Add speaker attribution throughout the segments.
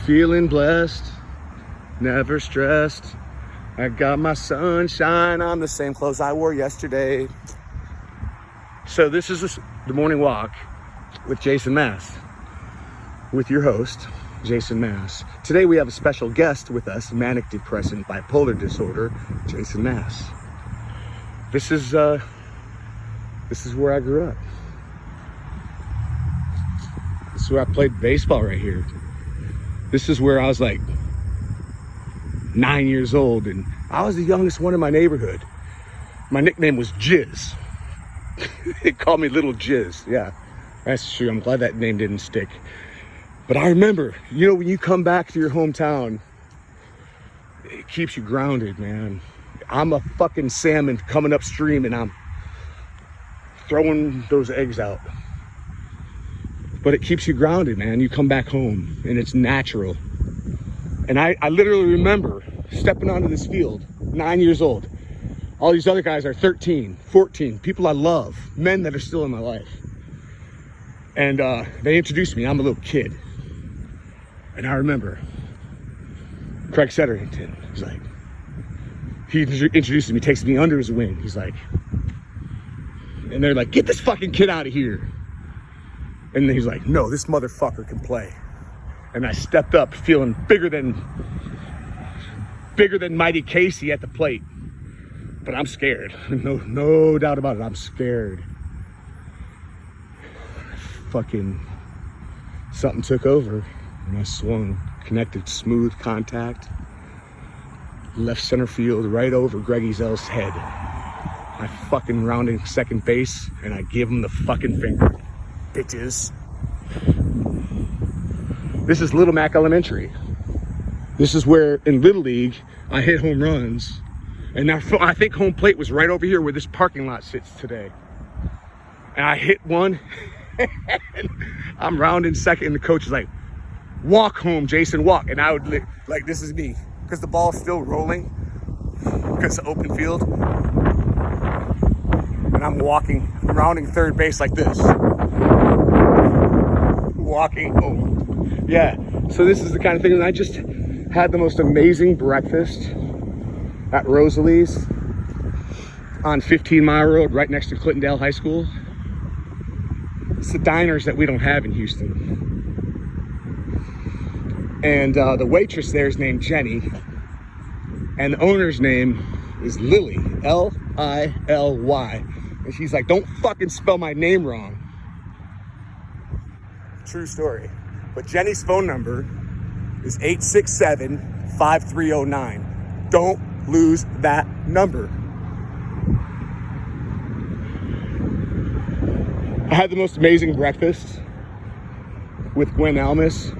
Speaker 1: Feeling blessed, never stressed. I got my sunshine on, the same clothes I wore yesterday. So this is the morning walk with Jason Mass, with your host, Jason Mass. Today we have a special guest with us, manic depressive bipolar disorder, Jason Mass. This is where I grew up. This is where I played baseball right here. This is where I was like 9 years old, and I was the youngest one in my neighborhood. My nickname was Jizz. They called me Little Jizz. Yeah, that's true. I'm glad that name didn't stick. But I remember, when you come back to your hometown, it keeps you grounded, man. I'm a fucking salmon coming upstream, and I'm throwing those eggs out. But it keeps you grounded, man. You come back home, and it's natural. And I literally remember stepping onto this field, 9 years old. All these other guys are 13, 14, people I love, men that are still in my life. And they introduced me. I'm a little kid. And I remember Craig Setterington. He's like, he introduces me, takes me under his wing. He's like, and they're like, get this fucking kid out of here. And then he's like, no, this motherfucker can play. And I stepped up feeling bigger than Mighty Casey at the plate. But I'm scared. No doubt about it. I'm scared. Fucking something took over and I swung, connected, smooth contact, left center field, right over Greg Ezel's head. I fucking rounding second base and I give him the fucking finger. Bitches. This is Little Mac Elementary. This is where in Little League I hit home runs. And now I think home plate was right over here where this parking lot sits today. And I hit one. And I'm rounding second, and the coach is like, walk home, Jason, walk. And I would like, this is me, because the ball's still rolling, because it's open field. And I'm rounding third base like this. Walking home. Yeah, so this is the kind of thing, and I just had the most amazing breakfast at Rosalie's on 15 Mile Road, right next to Clintondale High School. It's the diners that we don't have in Houston. And the waitress there is named Jenny. And the owner's name is Lily, Lily. And she's like, don't fucking spell my name wrong. True story. But Jenny's phone number is 867-5309. Don't lose that number. I had the most amazing breakfast with Gwen Almas,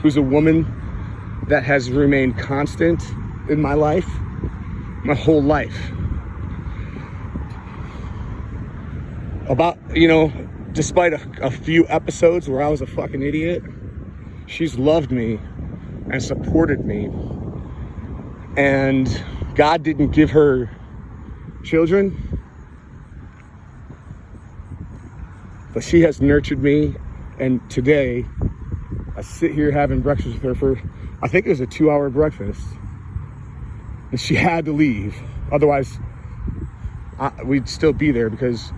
Speaker 1: who's a woman that has remained constant in my life, my whole life. Despite a few episodes where I was a fucking idiot, she's loved me and supported me. And God didn't give her children, but she has nurtured me. And today I sit here having breakfast with her for, I think it was a 2-hour breakfast, and she had to leave. Otherwise we'd still be there, because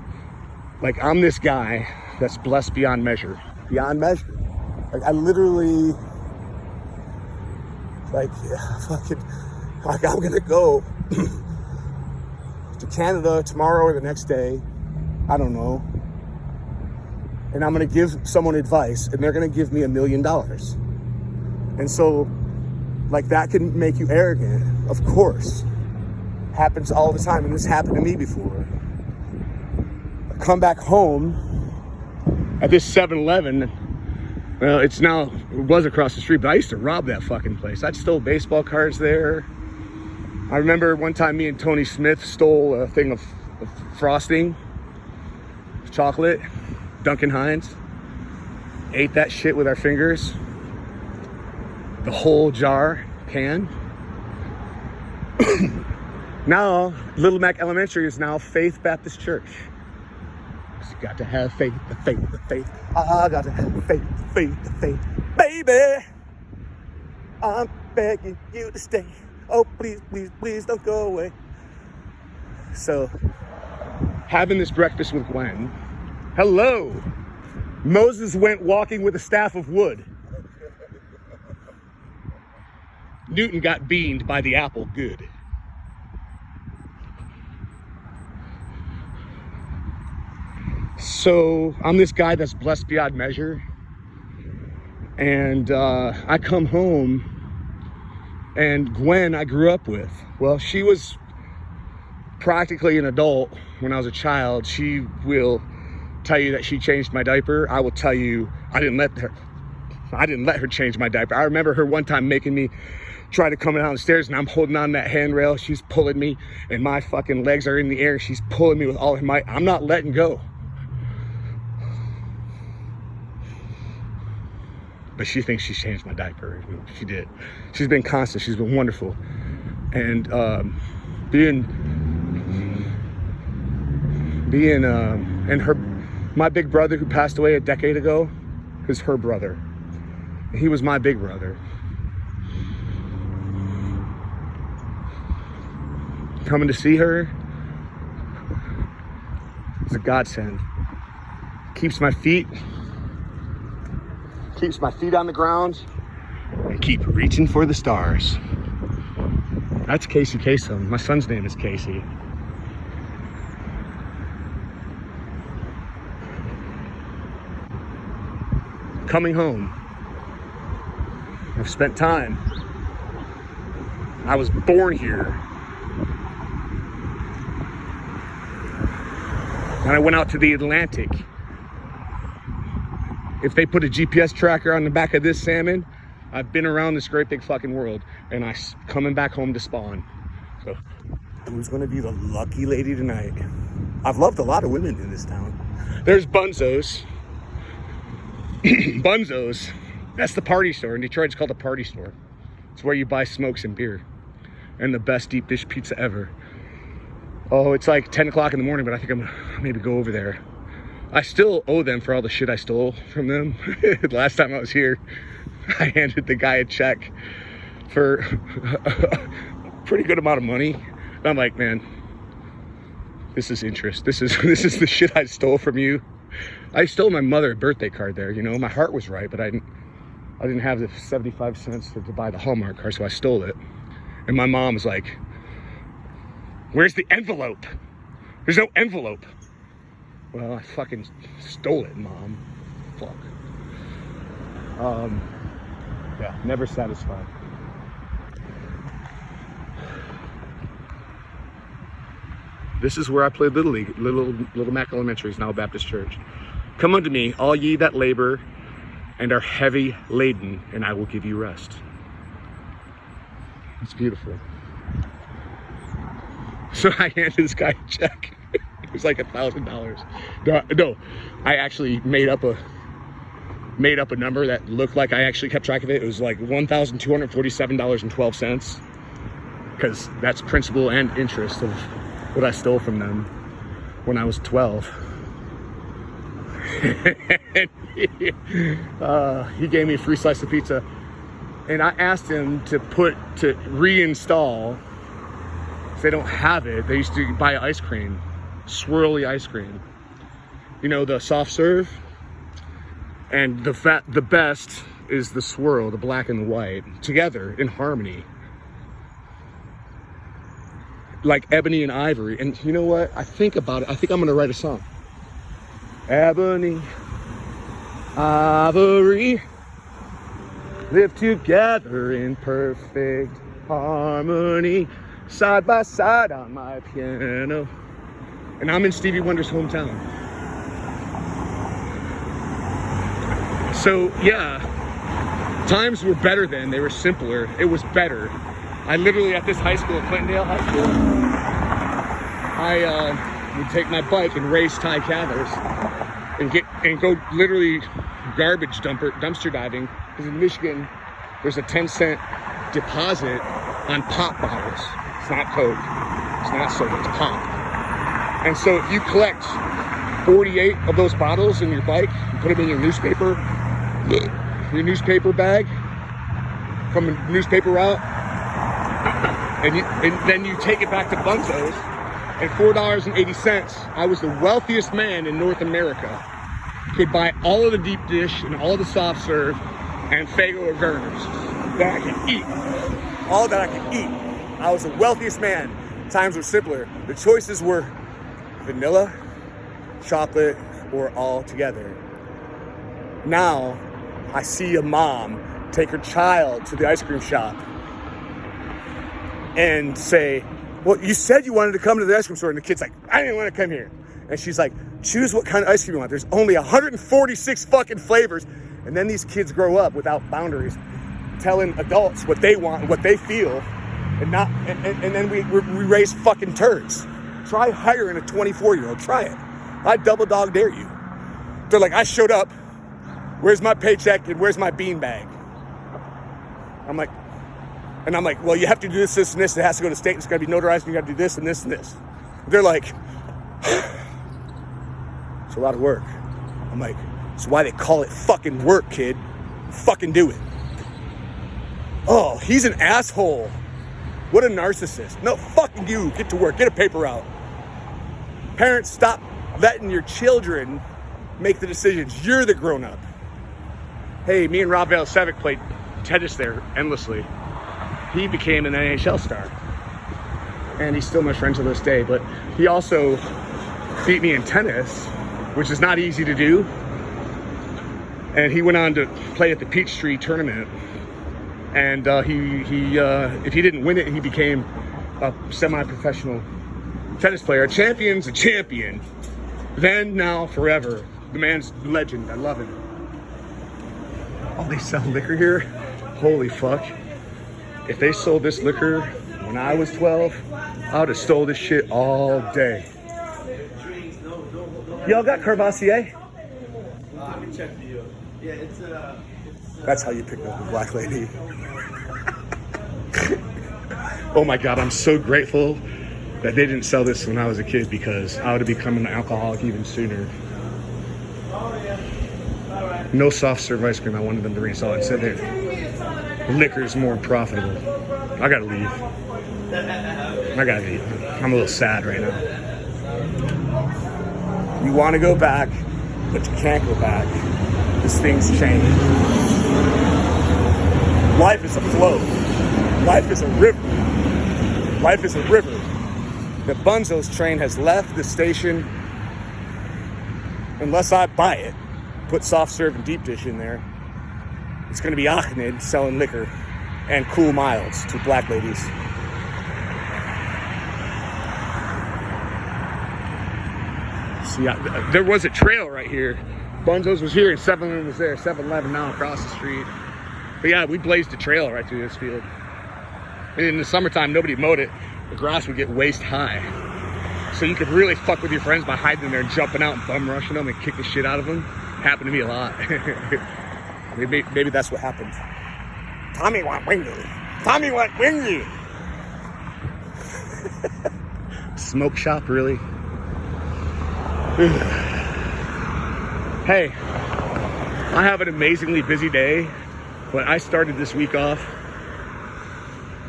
Speaker 1: I'm this guy that's blessed beyond measure. Beyond measure. I literally, I'm gonna go to Canada tomorrow or the next day. I don't know. And I'm gonna give someone advice, and they're gonna give me $1 million. And so, that can make you arrogant. Of course. Happens all the time, and this happened to me before. Come back home at this 7-Eleven. Well, it was across the street, but I used to rob that fucking place. I'd stole baseball cards there. I remember one time me and Tony Smith stole a thing of frosting, chocolate, Duncan Hines. Ate that shit with our fingers. The whole can. Now, Little Mac Elementary is now Faith Baptist Church. You got to have faith, the faith. I got to have faith, baby. I'm begging you to stay. Oh, please, please, please don't go away. So, having this breakfast with Gwen. Hello. Moses went walking with a staff of wood. Newton got beamed by the apple good. So I'm this guy that's blessed beyond measure. And I come home, and Gwen I grew up with. Well, she was practically an adult when I was a child. She will tell you that she changed my diaper. I will tell you I didn't let her change my diaper. I remember her one time making me try to come down the stairs, and I'm holding on that handrail. She's pulling me, and my fucking legs are in the air. She's pulling me with all her might. I'm not letting go. But she thinks she's changed my diaper. She did. She's been constant. She's been wonderful. And my big brother who passed away a decade ago is her brother. He was my big brother. Coming to see her is a godsend. Keeps my feet on the ground and keep reaching for the stars. That's Casey Kasem. My son's name is Casey. Coming home. I've spent time. I was born here. And I went out to the Atlantic. If they put a GPS tracker on the back of this salmon, I've been around this great big fucking world, and I'm coming back home to spawn. So, who's gonna be the lucky lady tonight? I've loved a lot of women in this town. There's Bunzo's. Bunzo's. That's the party store. In Detroit, it's called a party store. It's where you buy smokes and beer. And the best deep dish pizza ever. Oh, it's like 10 o'clock in the morning, but I think I'm gonna maybe go over there. I still owe them for all the shit I stole from them. Last time I was here, I handed the guy a check for a pretty good amount of money. And I'm like, man, this is interest. This is the shit I stole from you. I stole my mother a birthday card there. You know, my heart was right, but I didn't have the 75 cents to buy the Hallmark card, so I stole it. And my mom was like, where's the envelope? There's no envelope. Well, I fucking stole it, Mom. Fuck. Yeah, never satisfied. This is where I played Little League. Little Mac Elementary is now a Baptist church. Come unto me, all ye that labor and are heavy laden, and I will give you rest. It's beautiful. So I handed this guy a check. It was like $1,000. No, I actually made up a number that looked like I actually kept track of it. It was like $1,247.12, because that's principal and interest of what I stole from them when I was 12. He gave me a free slice of pizza, and I asked him to reinstall. If they don't have it, they used to buy ice cream. Swirly ice cream, you know, the soft serve, and the best is the swirl, the black and the white, together in harmony, like ebony and ivory. And you know what, I think about it, I think I'm gonna write a song. Ebony, ivory, live together in perfect harmony, side by side on my piano. And I'm in Stevie Wonder's hometown. So yeah, times were better then. They were simpler. It was better. I literally, at this high school, Clintondale High School, I would take my bike and race Ty Cathers and go literally garbage dumpster diving. Because in Michigan, there's a 10-cent deposit on pop bottles. It's not Coke. It's not soda. It's pop. And so if you collect 48 of those bottles in your bike and put them in your newspaper bag, from a newspaper route, and then you take it back to Bunzo's, and $4.80, I was the wealthiest man in North America. Could buy all of the deep dish and all of the soft serve and Faygo or Verner's that I could eat. All that I could eat. I was the wealthiest man. Times were simpler. The choices were vanilla, chocolate, or all together. Now, I see a mom take her child to the ice cream shop and say, well, you said you wanted to come to the ice cream store, and the kid's like, I didn't want to come here. And she's like, choose what kind of ice cream you want. There's only 146 fucking flavors. And then these kids grow up without boundaries, telling adults what they want and what they feel, and then we raise fucking turds. Try hiring a 24-year-old. Try it. I double dog dare you. They're like, I showed up. Where's my paycheck and where's my beanbag? I'm like, well, you have to do this, this, and this. It has to go to state. It's got to be notarized. And you got to do this and this and this. They're like, it's a lot of work. I'm like, that's why they call it fucking work, kid. Fucking do it. Oh, he's an asshole. What a narcissist. No, fucking you. Get to work. Get a paper out. Parents, stop letting your children make the decisions. You're the grown-up. Hey, me and Rob Valsevic played tennis there endlessly. He became an NHL star. And he's still my friend to this day. But he also beat me in tennis, which is not easy to do. And he went on to play at the Peachtree tournament. And if he didn't win it, he became a semi-professional tennis player. A champion's a champion. Then, now, forever. The man's a legend. I love him. Oh, they sell liquor here? Holy fuck. If they sold this liquor when I was 12, I would have stole this shit all day. Y'all got Carvassier?
Speaker 2: I can check for you. Yeah, it's
Speaker 1: That's how you pick up a black lady. Oh my God, I'm so grateful that they didn't sell this when I was a kid, because I would have become an alcoholic even sooner. No soft serve ice cream. I wanted them to resell it. Said that liquor is more profitable. I gotta leave. I gotta leave. I'm a little sad right now. You want to go back, but you can't go back. This thing's changed. Life is a flow. Life is a river. Life is a river. The Bunzo's train has left the station. Unless I buy it, put soft serve and deep dish in there, it's going to be Ahmed selling liquor and cool miles to black ladies. See, there was a trail right here. Bunzo's was here and 7-Eleven was there. 7-Eleven now across the street. But yeah, we blazed a trail right through this field. And in the summertime, nobody mowed it. The grass would get waist high. So you could really fuck with your friends by hiding in there and jumping out and bum rushing them and kick the shit out of them. Happened to me a lot. maybe that's what happened. Tommy want wingy. Tommy want wingy. Smoke shop, really? Hey, I have an amazingly busy day, but I started this week off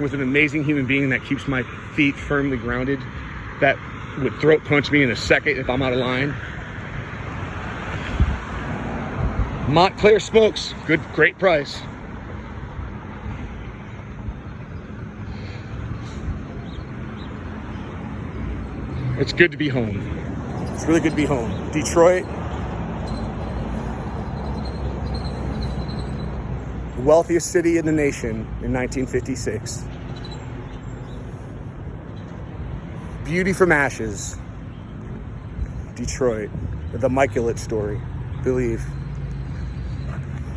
Speaker 1: with an amazing human being that keeps my feet firmly grounded, that would throat punch me in a second if I'm out of line. Montclair Smokes, great price. It's good to be home. It's really good to be home. Detroit, the wealthiest city in the nation in 1956. Beauty from ashes. Detroit. The Illitch story. Believe.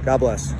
Speaker 1: God bless.